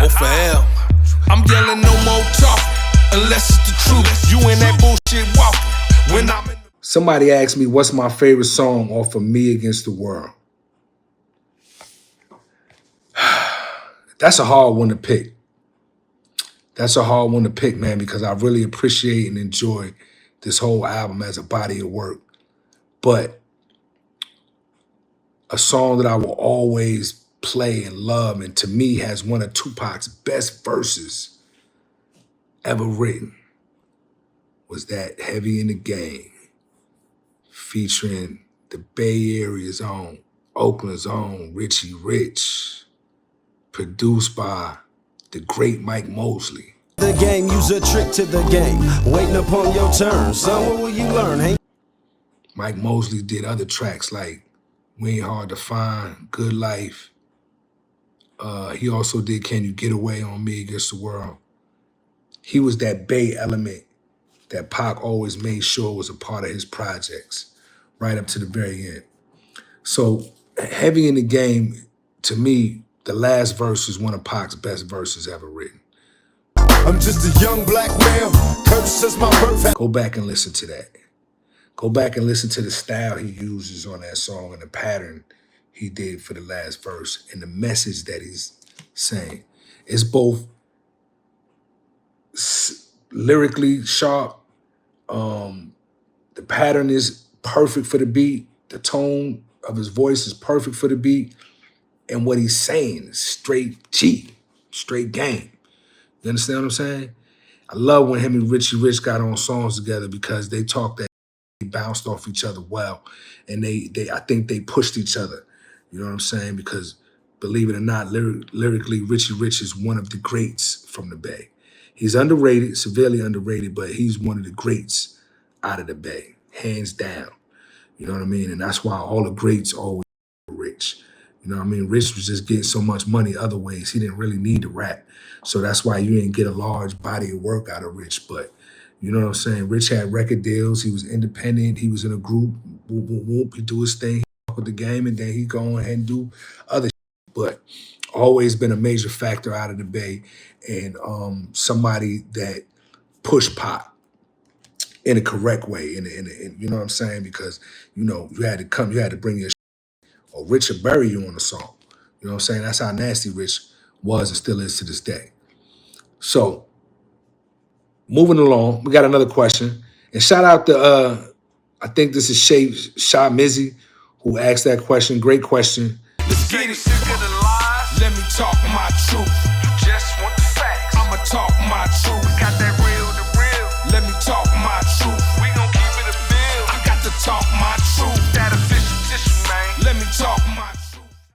or for hell. I'm yelling no more talking, unless it's the truth. You in that bullshit walking. When I'm in Somebody asked me what's my favorite song off of Me Against the World. That's a hard one to pick. That's a hard one to pick, man, because I really appreciate and enjoy this whole album as a body of work. But a song that I will always play and love, and to me has one of Tupac's best verses ever written, was that Heavy in the Game, featuring the Bay Area's own, Oakland's own Richie Rich, produced by the great Mike Mosley. The game, use a trick to the game, waiting upon your turn. Son, what will you learn? Hey? Mike Mosley did other tracks like We Ain't Hard to Find, Good Life. He also did Can You Get Away on Me Against the World. He was that Bay element that Pac always made sure was a part of his projects, right up to the very end. So Heavy in the Game, to me, the last verse is one of Pac's best verses ever written. I'm just a young black male, cursed as my birth. Go back and listen to that. Go back and listen to the style he uses on that song and the pattern he did for the last verse and the message that he's saying. It's both lyrically sharp. The pattern is perfect for the beat. The tone of his voice is perfect for the beat. And what he's saying is straight G, straight game. You understand what I'm saying? I love when him and Richie Rich got on songs together because they talked that they bounced off each other well. And I think they pushed each other. You know what I'm saying? Because believe it or not, lyrically, Richie Rich is one of the greats from the Bay. He's underrated, severely underrated, but he's one of the greats out of the Bay, hands down. You know what I mean? And that's why all the greats always were Rich. You know what I mean? Rich was just getting so much money other ways. He didn't really need to rap. So that's why you didn't get a large body of work out of Rich. But you know what I'm saying? Rich had record deals. He was independent. He was in a group. Whoop, whoop, whoop. He do his thing. He fuck with the game, and then he go ahead and do other shit. But always been a major factor out of the Bay, and somebody that pushed Pac in a correct way. And you know what I'm saying? Because you know you had to bring your shit, or Rich would bury you on the song. You know what I'm saying? That's how nasty Rich was and still is to this day. So, moving along, we got another question. And shout out to, I think this is Sha Mizzy, who asked that question. Great question. Let's get it. Sick of the lies. Let me talk my truth. You just want the facts. I'ma talk my truth.